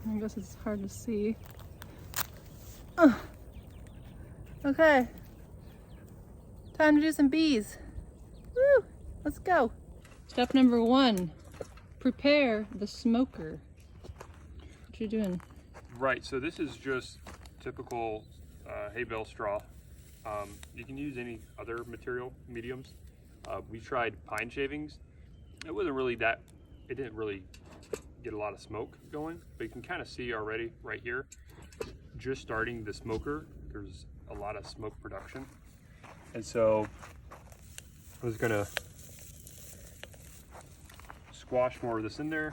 I guess it's hard to see. Okay, time to do some bees. Woo! Let's go. Step number 1, prepare the smoker. What you doing? Right, so this is just typical hay bale straw. You can use any other material, mediums. We tried pine shavings. It wasn't really that, it didn't really get a lot of smoke going, but you can kind of see already right here, just starting the smoker, there's a lot of smoke production. And so I was gonna squash more of this in there,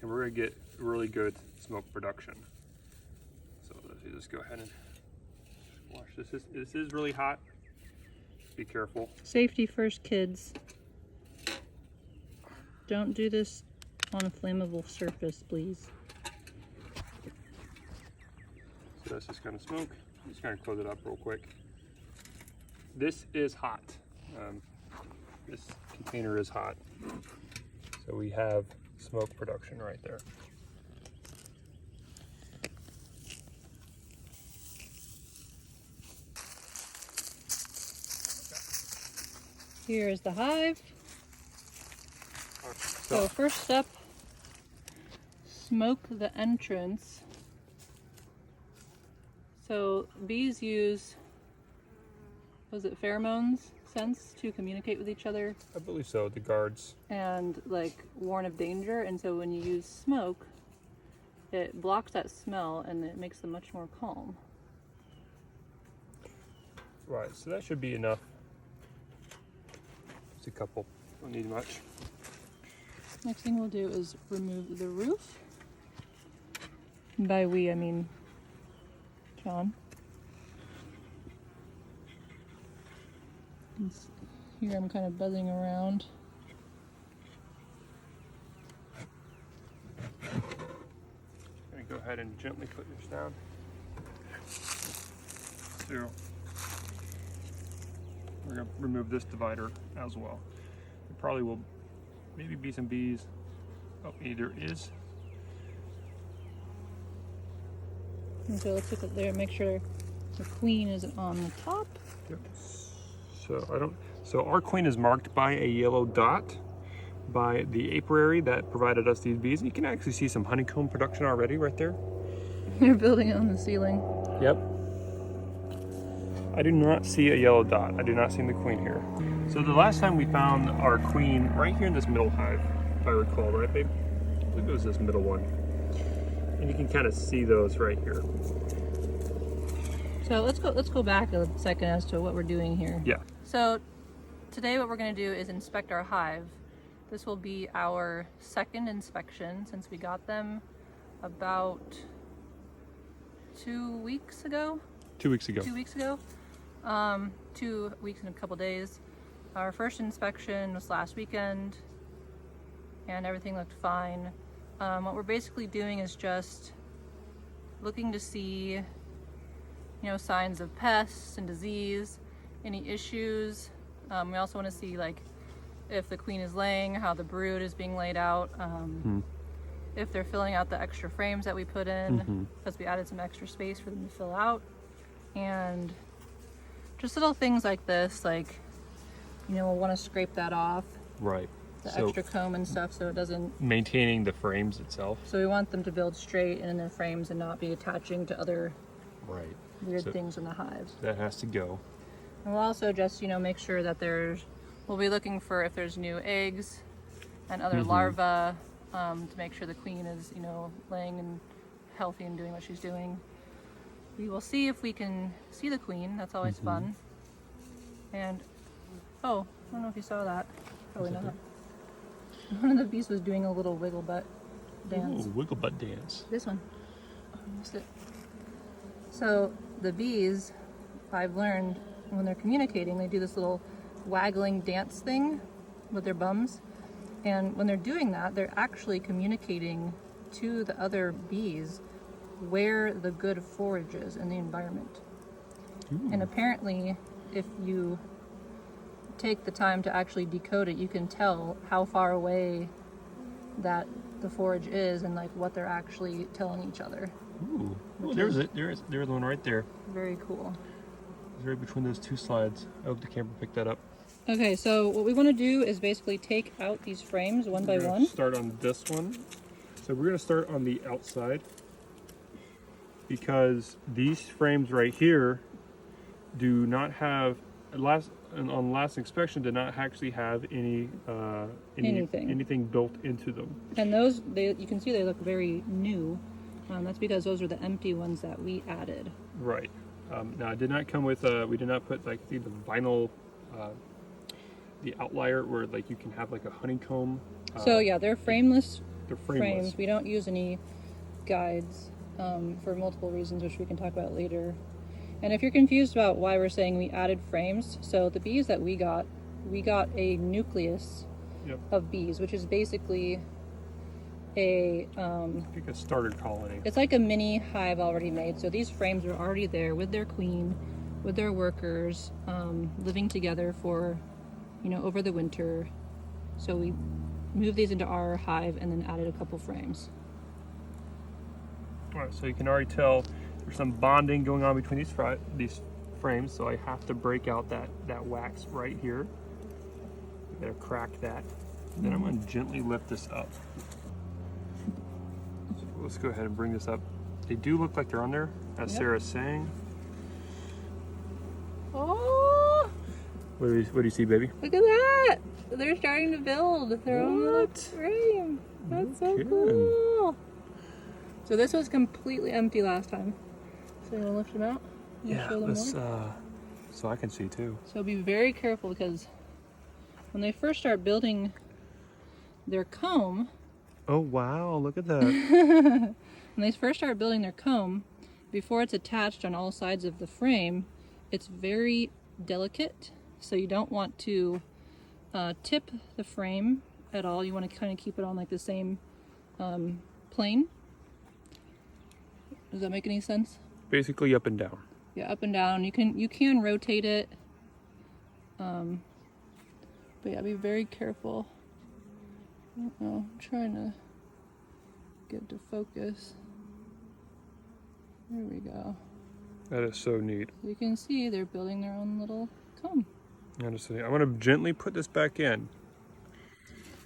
and we're gonna get really good smoke production. So let's just go ahead and squash this. This is really hot. Be careful. Safety first, kids. Don't do this on a flammable surface, please. So that's just gonna smoke. I'm just gonna close it up real quick. This is hot. This container is hot. So we have smoke production right there. Here is the hive. So first step, smoke the entrance. So bees use, was it pheromones, scents to communicate with each other? I believe so, the guards. And like warn of danger, and so when you use smoke, it blocks that smell and it makes them much more calm. Right, so that should be enough. Just a couple, don't need much. Next thing we'll do is remove the roof. And by we, I mean John. Here I'm kind of buzzing around. I'm gonna go ahead and gently put this down. So we're gonna remove this divider as well. There probably will maybe be some bees. Oh, there is. And so let's look up there and make sure the queen is on the top. Yep. So our queen is marked by a yellow dot by the apiary that provided us these bees. You can actually see some honeycomb production already right there. They're building it on the ceiling. Yep. I do not see a yellow dot. I do not see the queen here. So the last time we found our queen right here in this middle hive, if I recall, right, babe? I believe it was this middle one. And you can kind of see those right here. So let's go back a second as to what we're doing here. Yeah. So today what we're going to do is inspect our hive. This will be our second inspection since we got them about 2 weeks ago. 2 weeks ago. 2 weeks ago. 2 weeks and a couple days. Our first inspection was last weekend and everything looked fine. What we're basically doing is just looking to see, you know, signs of pests and disease, any issues. We also want to see like if the queen is laying, how the brood is being laid out, if they're filling out the extra frames that we put in, because we added some extra space for them to fill out, and just little things like this, like, you know, we'll want to scrape that off. Right. The extra comb and stuff, so it doesn't... Maintaining the frames itself. So we want them to build straight and in their frames and not be attaching to other weird things in the hives. That has to go. And we'll also just, you know, make sure that we'll be looking for if there's new eggs and other larvae, to make sure the queen is, you know, laying and healthy and doing what she's doing. We will see if we can see the queen. That's always fun. And, oh, I don't know if you saw that. Probably not. One of the bees was doing a little wiggle butt dance. Ooh, wiggle butt dance. This one. Oh, I missed it. So the bees, I've learned, when they're communicating, they do this little waggling dance thing with their bums. And when they're doing that, they're actually communicating to the other bees where the good forage is in the environment. Ooh. And apparently, if you take the time to actually decode it, you can tell how far away that the forage is and like what they're actually telling each other. Ooh, oh, there's the one right there. Very cool. It's right between those two slides. I hope the camera picked that up. Okay, so what we want to do is basically take out these frames one by one. Start on this one. So we're going to start on the outside because these frames right here do not have on last inspection did not actually have anything built into them. And those you can see they look very new. That's because those are the empty ones that we added. Right. Now it did not come with we did not put like the vinyl the outlier where like you can have like a honeycomb. So yeah, they're frameless. They're frameless. Frames. We don't use any guides for multiple reasons, which we can talk about later. And if you're confused about why we're saying we added frames, so the bees that we got a nucleus of bees, which is basically like a starter colony. It's like a mini hive already made. So these frames are already there with their queen, with their workers, living together for, over the winter. So we moved these into our hive and then added a couple frames. All right, so you can already tell there's some bonding going on between these frames. So I have to break out that wax right here. I'm gonna crack that. Then I'm gonna gently lift this up. So let's go ahead and bring this up. They do look like they're on there, as Sarah's saying. Oh! What do you see, baby? Look at that! They're starting to build their own little frame. That's so cool. So this was completely empty last time. So you want to lift them out? Yeah, let's, so I can see too. So be very careful because when they first start building their comb. Oh wow, look at that. When they first start building their comb, before it's attached on all sides of the frame, it's very delicate. So you don't want to tip the frame at all. You want to kind of keep it on like the same plane. Does that make any sense? Basically up and down. Yeah, up and down. You can rotate it. But yeah, be very careful. I'm trying to get to focus. There we go. That is so neat. You can see they're building their own little comb. I'm going to gently put this back in.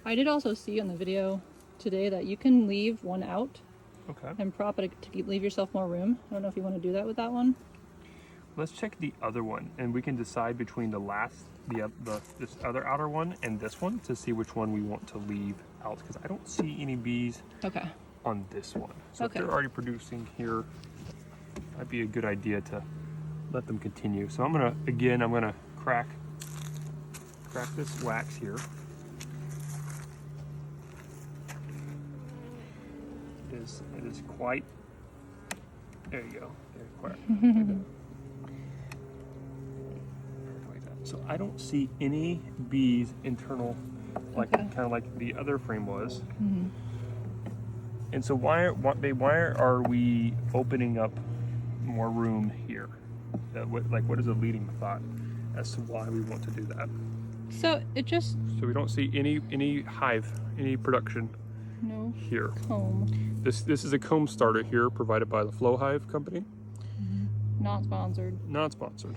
I did also see on the video today that you can leave one out. Okay. And prop it to leave yourself more room. I don't know if you want to do that with that one. Let's check the other one, and we can decide between this other outer one and this one to see which one we want to leave out, because I don't see any bees on this one. So if they're already producing here, might be a good idea to let them continue. So I'm gonna crack this wax here. It is quite. There you go. There, so I don't see any bees internal, kind of like the other frame was. Mm-hmm. And so why are we opening up more room here? What is a leading thought as to why we want to do that? So we don't see any hive, any production. No here. Comb. This is a comb starter here provided by the Flow Hive company. Mm-hmm. Not sponsored. Not sponsored.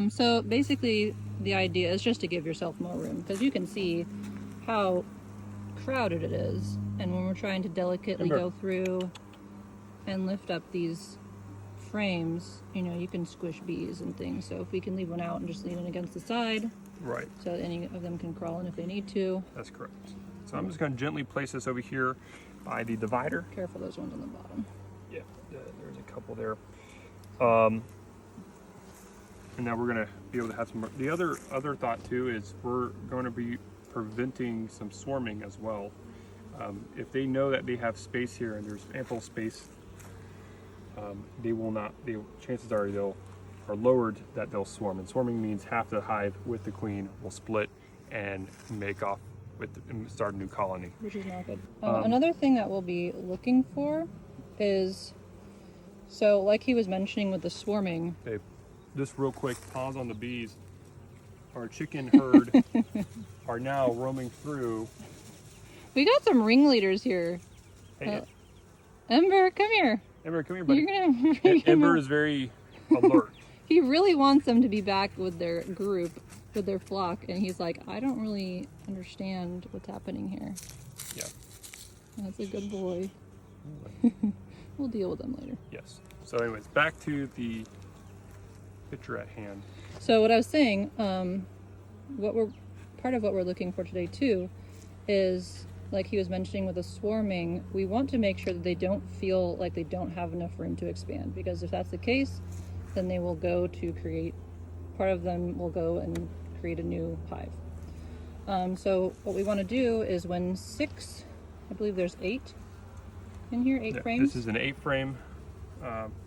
So basically the idea is just to give yourself more room, because you can see how crowded it is, and when we're trying to delicately go through and lift up these frames, you can squish bees and things. So if we can leave one out and just lean it against the side, right, so that any of them can crawl in if they need to. That's correct. So I'm just going to gently place this over here by the divider. Careful, those ones on the bottom. Yeah, there's a couple there. And now we're going to be able to have some more. The other thought too is we're going to be preventing some swarming as well. If they know that they have space here and there's ample space, they will not. Chances are are lowered that they'll swarm. And swarming means half the hive with the queen will split and make off and start a new colony. Which is not good. Another thing that we'll be looking for is, so like he was mentioning with the swarming. Hey, just real quick, pause on the bees. Our chicken herd are now roaming through We got some ringleaders here. Hey, Ember, come here. Ember, come here, buddy. You're gonna. Ember is very alert. He really wants them to be back with their group, with their flock, and he's like, I don't really understand what's happening here. Yeah. That's a good boy. We'll deal with them later. Yes. So anyways, back to the picture at hand. So what I was saying, part of what we're looking for today too, is like he was mentioning with the swarming, we want to make sure that they don't feel like they don't have enough room to expand, because if that's the case, then they will go to create, part of them will go and create a new hive. So what we want to do is when 6, I believe there's 8 in here, 8 frames. This is an 8 frame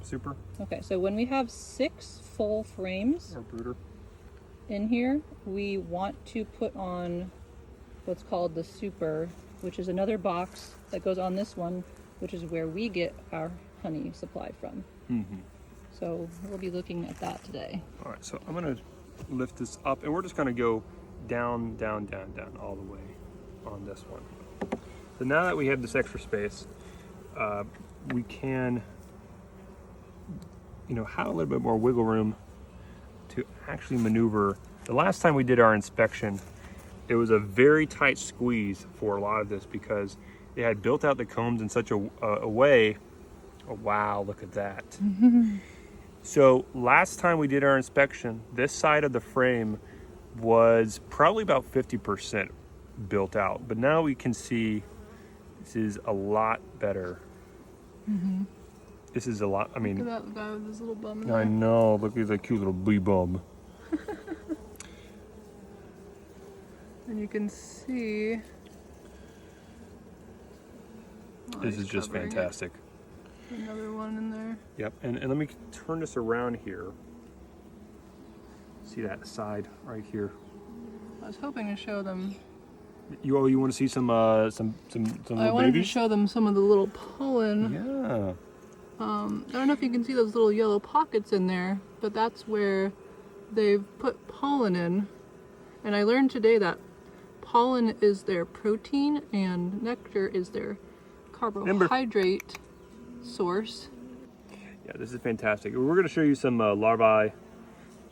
super. Okay, so when we have 6 full frames or brooder in here, we want to put on what's called the super, which is another box that goes on this one, which is where we get our honey supply from. Mm-hmm. So we'll be looking at that today. All right, so I'm gonna lift this up and we're just gonna go down, down, down, down all the way on this one. So now that we have this extra space, we can, have a little bit more wiggle room to actually maneuver. The last time we did our inspection, it was a very tight squeeze for a lot of this because they had built out the combs in such a way. Oh, wow, look at that. So last time we did our inspection, this side of the frame was probably about 50% built out, but now we can see this is a lot better. Mm-hmm. This is a lot, I mean. Look at that guy with his little bum in I there. know, look at that cute little bee bum. And you can see. Oh, This he's is just covering it. fantastic. Another one in there. Yep, and let me turn this around here. See that side right here. I was hoping to show them. You want to see some I little wanted babies? to show them some of the little pollen. Yeah. I don't know if you can see those little yellow pockets in there, but that's where they've put pollen in. And I learned today that pollen is their protein and nectar is their carbohydrate source. Yeah, this is fantastic. We're going to show you some larvae.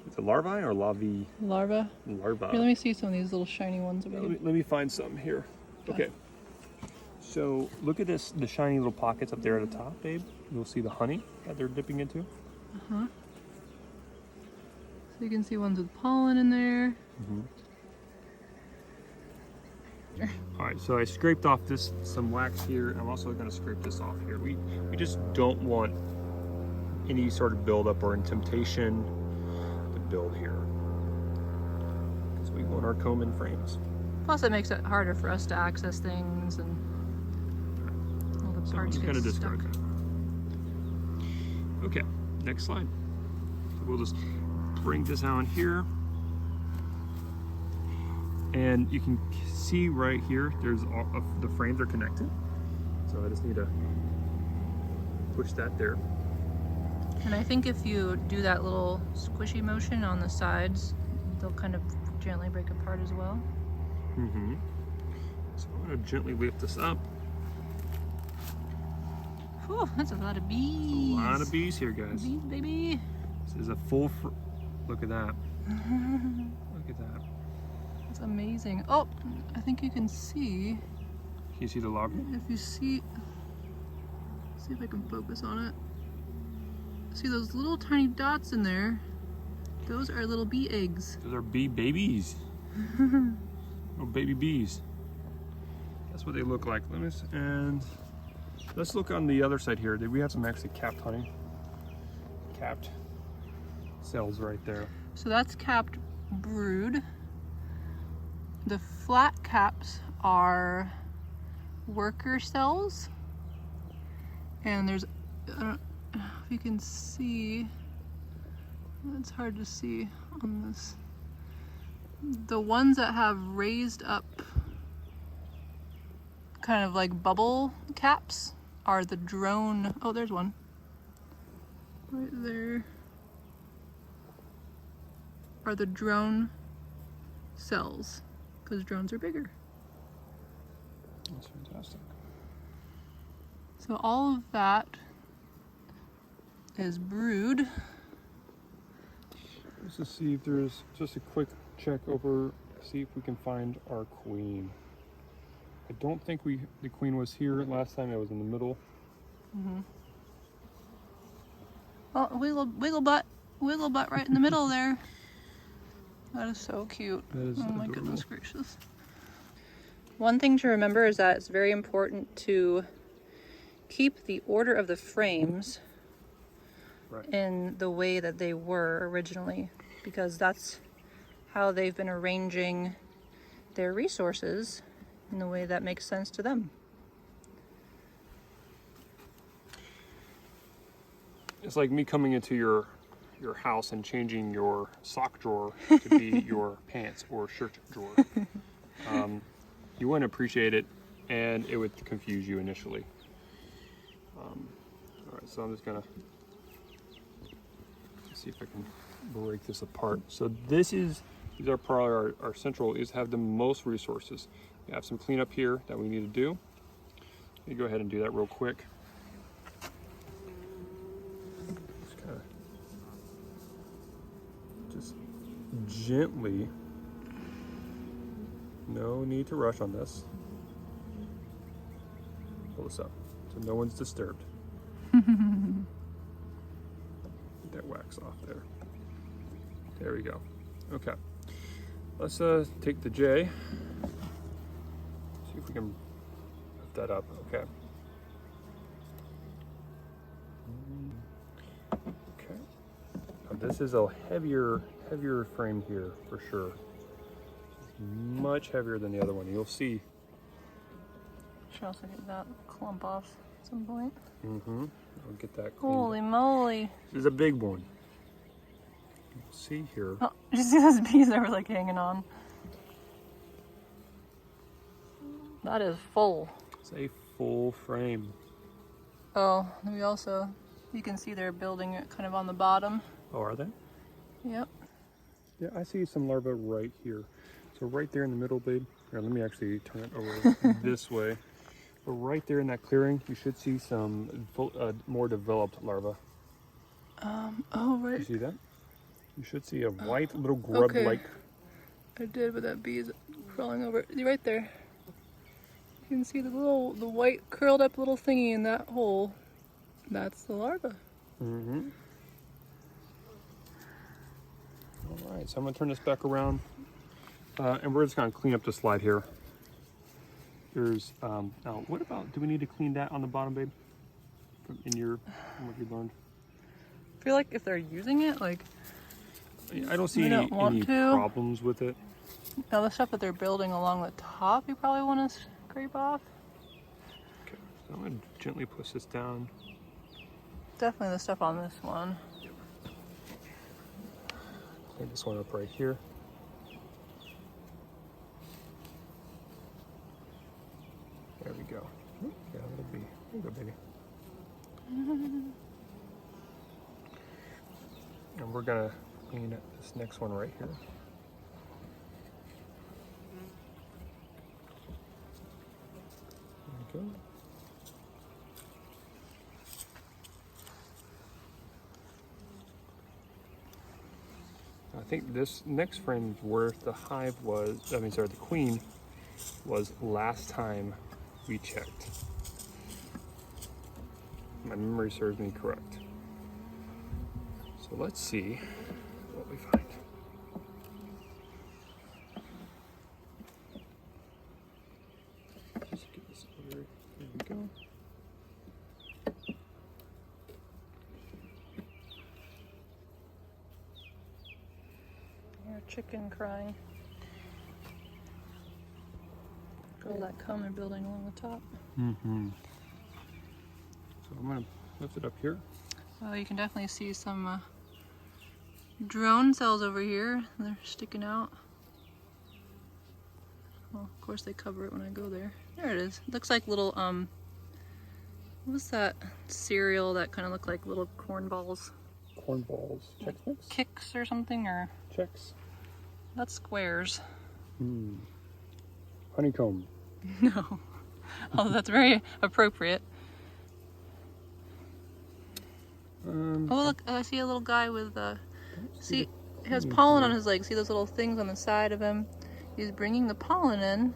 Is it larvae or larvae? Larva. Larvae. Here, let me see some of these little shiny ones over here. Let me find some here. Okay. So look at this, the shiny little pockets up there at the top, babe. You'll see the honey that they're dipping into. Uh-huh. So you can see ones with pollen in there. Mm-hmm. All right, so I scraped off some wax here. I'm also going to scrape this off here. We just don't want any sort of buildup or temptation to build here, because we want our comb in frames. Plus, it makes it harder for us to access things and all the So parts I'm get going to stuck. discard that. Okay, next slide. So we'll just bring this out here. And you can see right here, there's all of the frames are connected. So I just need to push that there. And I think if you do that little squishy motion on the sides, they'll kind of gently break apart as well. Mm-hmm. So I'm gonna gently lift this up. Whew, that's a lot of bees. A lot of bees here, guys. Bees, baby. This is a full, look at that. Look at that. That's amazing. Oh, I think you can see. Can you see the larvae? If you see if I can focus on it. See those little tiny dots in there? Those are little bee eggs. Those are bee babies. Oh, baby bees. That's what they look like. And let's look on the other side here. We have some actually capped honey. Capped cells right there. So that's capped brood. The flat caps are worker cells. And there's, I don't know if you can see, it's hard to see on this. The ones that have raised up kind of like bubble caps are the drone. Oh, there's one right there. Are the drone cells, because drones are bigger. That's fantastic. So all of that is brood. Let's just see if there's just a quick check over, see if we can find our queen. I don't think the queen was here last time. It was in the middle. Mm-hmm. Oh, wiggle butt right in the middle there. That is so cute. That is oh my adorable. goodness gracious. One thing to remember is that it's very important to keep the order of the frames in the way that they were originally, because that's how they've been arranging their resources in the way that makes sense to them. It's like me coming into your house and changing your sock drawer to be your pants or shirt drawer. You wouldn't appreciate it, and it would confuse you initially. All right, so I'm just gonna see if I can break this apart. So these are probably our central is have the most resources. We have some cleanup here that we need to do. Let me go ahead and do that real quick. Just gently, no need to rush on this. Pull this up so no one's disturbed. Get that wax off there. There we go. Okay, let's take the J. See if we can lift that up. Okay. Okay. Now this is a heavier frame here for sure. Much heavier than the other one. You'll see. Should also get that clump off at some point. Mm-hmm. I'll get that cleaned. Holy moly! This is a big one. You'll see here. Oh, did you see those bees that were like hanging on? That is full. It's a full frame. Oh, we also, you can see they're building it kind of on the bottom. Oh, are they? Yep. Yeah, I see some larvae right here. So right there in the middle, babe. Here, let me actually turn it over this way. But right there in that clearing, you should see some more developed larvae. Oh, right. You see that? You should see a white little grub-like. I did, but that bee is crawling over. Right there. You can see the white curled up little thingy in that hole. That's the larva. Mm-hmm. All right, so I'm gonna turn this back around, and we're just gonna clean up the slide here. There's now, what about? Do we need to clean that on the bottom, babe? From what you learned. I feel like if they're using it, like I don't see any problems with it. now the stuff that they're building along the top, you probably want to scrape off. Okay, so I'm gonna gently push this down. Definitely the stuff on this one. Clean this one up right here. There we go. Yeah, that'll be. There you go, baby. And we're gonna clean this next one right here. There we go. I think this next frame where the hive was, the queen was last time we checked. My memory serves me correct. So let's see what we find. Just get this over. There we go. Your chicken crying. All that comb they're building along the top. Mm-hmm. So I'm gonna lift it up here. Well, you can definitely see some drone cells over here. They're sticking out. Well, of course they cover it when I go there. There it is. It looks like little, what was that cereal that kind of looked like little corn balls? Corn balls. Chex Mix? Kicks or something, or? Chex. That's squares. Honeycomb. No. Although that's very appropriate. Oh look, I see a little guy with see, he has pollen on his legs. See those little things on the side of him? He's bringing the pollen in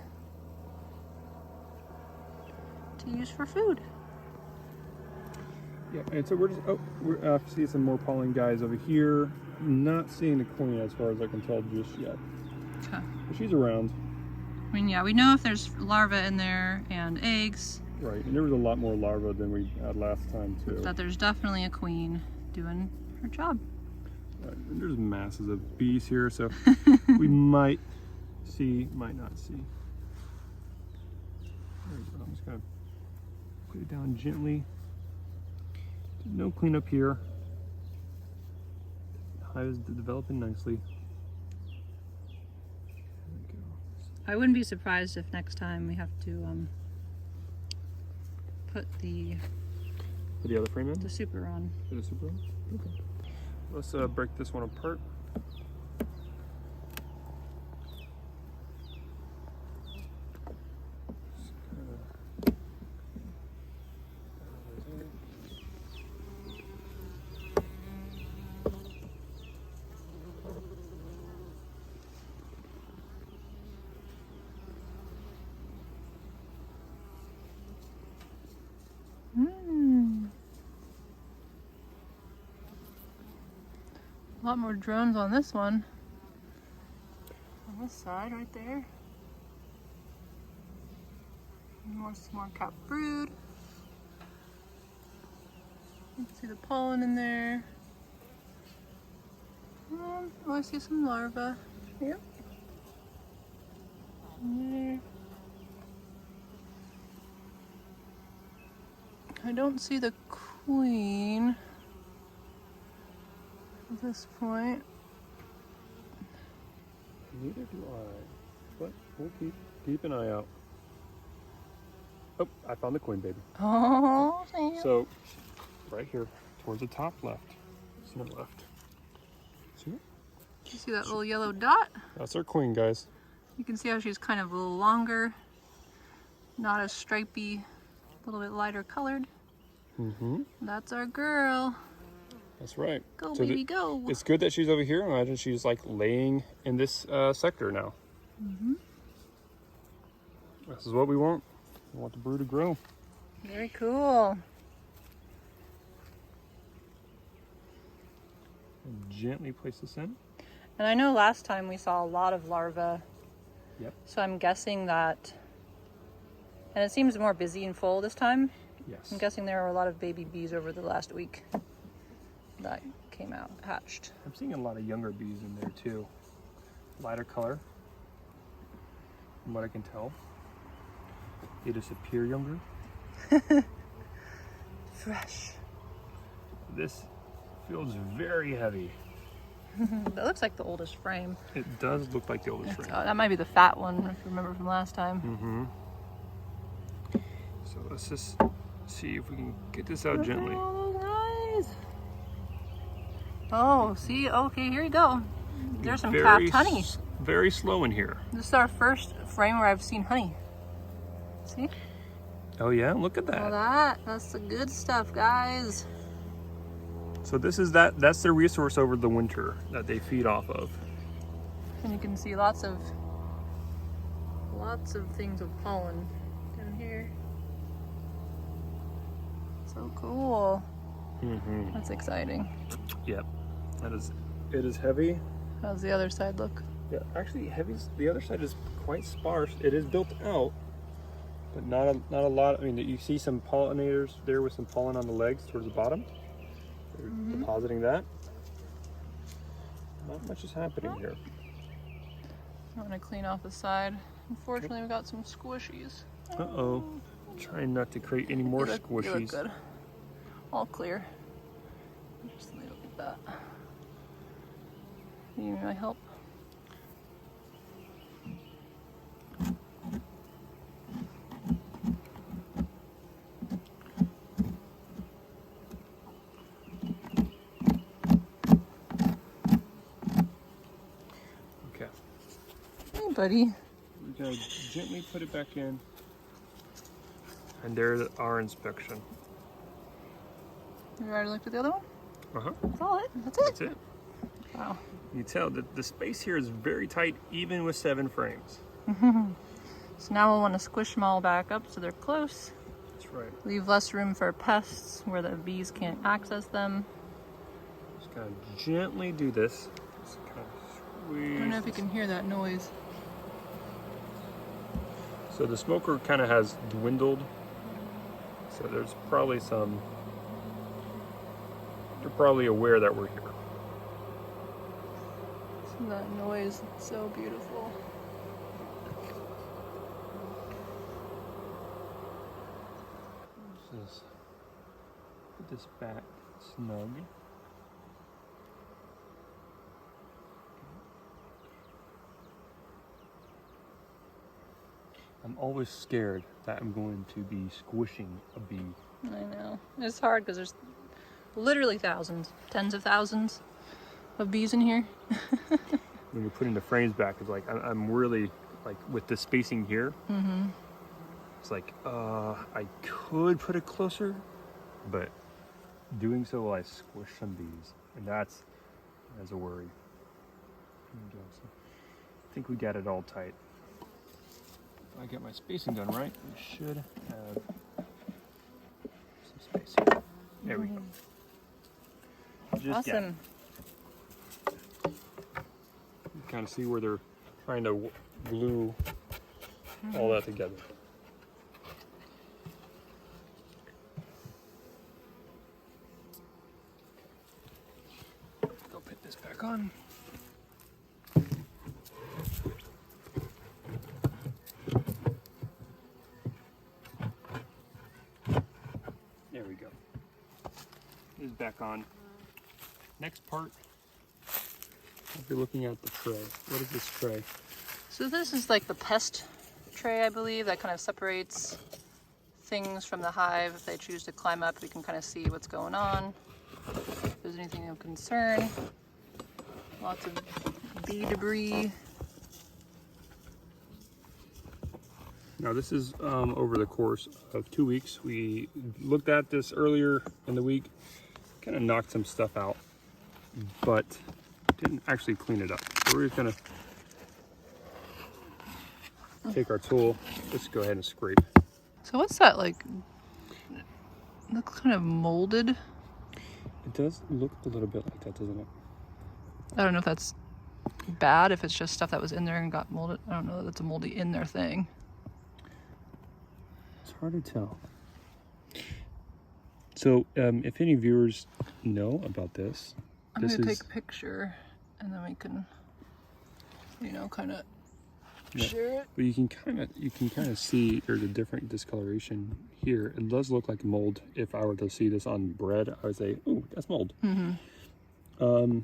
to use for food. Yeah, and so we're just, we're seeing some more pollen guys over here. Not seeing the queen as far as I can tell just yet. Okay. But she's around. I mean, yeah, we know if there's larvae in there and eggs. Right, and there was a lot more larvae than we had last time too. That there's definitely a queen doing her job. Right, and there's masses of bees here, so we might see, might not see. There we go. I'm just gonna put it down gently. No cleanup here. The hive is developing nicely. There we go. I wouldn't be surprised if next time we have to put the other frame in? the super on. Put a super on? Okay. Let's break this one apart. A lot more drones on this one. On this side, right there. More cap brood. You can see the pollen in there. Oh, I see some larvae. Yep. There. I don't see the queen at this point. Neither do I, but we'll keep an eye out. Oh, I found the queen, baby. Oh, Sam. So, right here, towards the top left, center left. See it? You see that little yellow dot? That's our queen, guys. You can see how she's kind of a little longer, not as stripy, a little bit lighter colored. Mm-hmm. That's our girl. That's right. Go, So baby, go. It's good that she's over here. Imagine she's like laying in this sector now. Mm-hmm. This is what we want. We want the brood to grow. Very cool. And gently place this in. And I know last time we saw a lot of larvae. Yep. So I'm guessing that, and it seems more busy and full this time. Yes. I'm guessing there were a lot of baby bees over the last week that came out, hatched. I'm seeing a lot of younger bees in there too. Lighter color, from what I can tell. They just appear younger. Fresh. This feels very heavy. That looks like the oldest frame. It does look like the oldest frame. That might be the fat one, if you remember from last time. Mm-hmm. So let's just see if we can get this out gently. Oh, those guys. Oh, see? Okay, here you go. There's some capped honey. Very slow in here. This is our first frame where I've seen honey. See? Oh yeah, look at All that. that's the good stuff, guys. So this is that's their resource over the winter that they feed off of. And you can see lots of things of pollen down here. So cool. Mm-hmm. That's exciting. Yep. It is heavy. How's the other side look? Yeah, actually the other side is quite sparse. It is built out, but not a lot. I mean, you see some pollinators there with some pollen on the legs towards the bottom. They're depositing that. Not much is happening here. I'm gonna clean off the side. Unfortunately, we got some squishies. Uh-oh. Trying not to create any more You look squishies. good. All clear. Just leave it like that. You need my help? Okay. Hey, buddy. We're gonna gently put it back in. And there's our inspection. You already looked at the other one? Uh-huh. That's all it? That's it? That's it. Wow. You tell that the space here is very tight, even with 7 frames. So now we'll want to squish them all back up so they're close. That's right. Leave less room for pests where the bees can't access them. Just kind of gently do this. Just kind of squeeze. I don't know if you can hear that noise. So the smoker kind of has dwindled. So there's probably some. They're probably aware that we're here. That noise, it's so beautiful. Just put this back snug. I'm always scared that I'm going to be squishing a bee. I know. It's hard because there's literally thousands, tens of thousands of bees in here. When you're putting the frames back, it's like I'm really like with the spacing here. Mm-hmm. It's like I could put it closer, but doing so will I squish some bees, and that's a worry. I think we got it all tight. If I get my spacing done right, we should have some space here. There we go. Just Awesome. You kind of see where they're trying to glue all that together. Go put this back on. There we go. This is back on. Next part, I'll be looking at the tray. What is this tray? So this is like the pest tray, I believe, that kind of separates things from the hive. If they choose to climb up, we can kind of see what's going on. If there's anything of concern. Lots of bee debris. Now this is over the course of 2 weeks. We looked at this earlier in the week, kind of knocked some stuff out, but didn't actually clean it up. So we're just gonna take our tool, just go ahead and scrape. So what's that like? It looks kind of molded. It does look a little bit like that, doesn't it? I don't know if that's bad, if it's just stuff that was in there and got molded. I don't know that it's a moldy in there thing. It's hard to tell. So if any viewers know about this, I'm gonna take a picture and then we can, you know, kind of share it. But you can kind of see there's a different discoloration here. It does look like mold. If I were to see this on bread, I would say, "Oh, that's mold." Mm-hmm.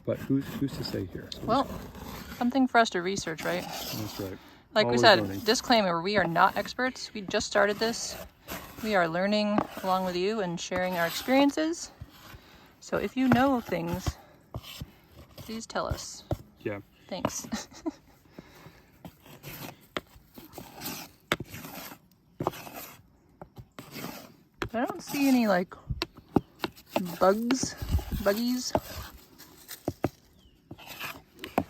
But who's to say here? So Well, something for us to research, right? that's right. Like Always we said, learning. disclaimer, we are not experts. We just started this. We are learning along with you and sharing our experiences. So if you know things, please tell us. Yeah. Thanks. I don't see any like buggies.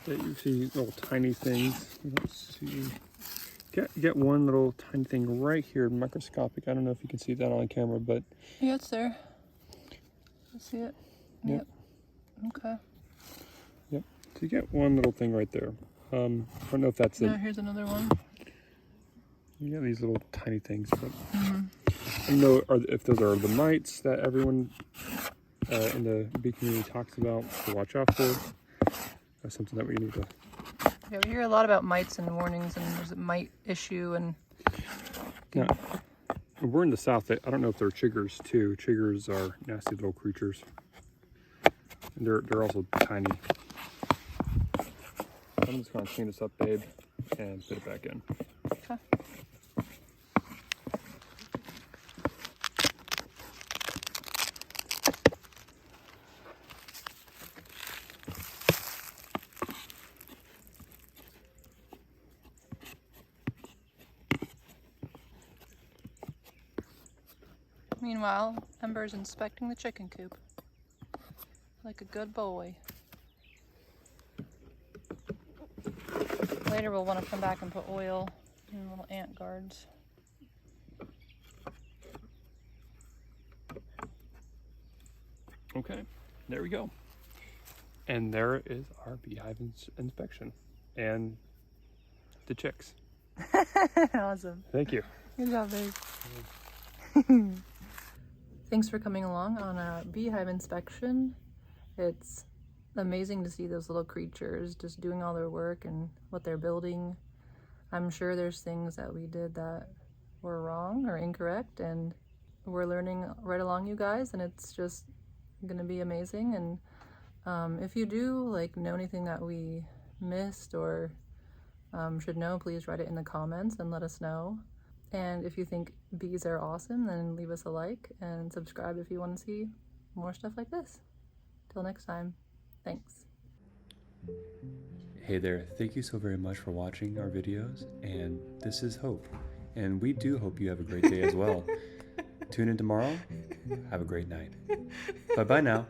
That you see little tiny things. Let's see. Get one little tiny thing right here, microscopic. I don't know if you can see that on camera, but Yeah, it's there. I see it. Yep. Okay. yep. So you get one little thing right there. I don't know if that's Yeah, it. here's another one. You get these little tiny things, but I don't know if those are the mites that everyone in the bee community talks about to watch out for. That's something that we need to. Yeah, we hear a lot about mites and warnings, and there's a mite issue, and Yeah. We're in the south. I don't know if they're chiggers too. Chiggers are nasty little creatures. And they're also tiny. I'm just gonna clean this up, babe, and put it back in. okay. Meanwhile, Ember's inspecting the chicken coop like a good boy. Later we'll want to come back and put oil in little ant guards. Okay, there we go. And there is our beehive inspection and the chicks. Awesome. Thank you. Good job, babe. Thanks for coming along on a beehive inspection. It's amazing to see those little creatures just doing all their work and what they're building. I'm sure there's things that we did that were wrong or incorrect, and we're learning right along you guys, and it's just gonna be amazing. And if you do know anything that we missed or should know, please write it in the comments and let us know. And if you think bees are awesome, then leave us a like and subscribe if you want to see more stuff like this. Till next time, thanks. Hey there, thank you so very much for watching our videos, and this is Hope, and we do hope you have a great day as well. Tune in tomorrow. Have a great night. Bye bye now.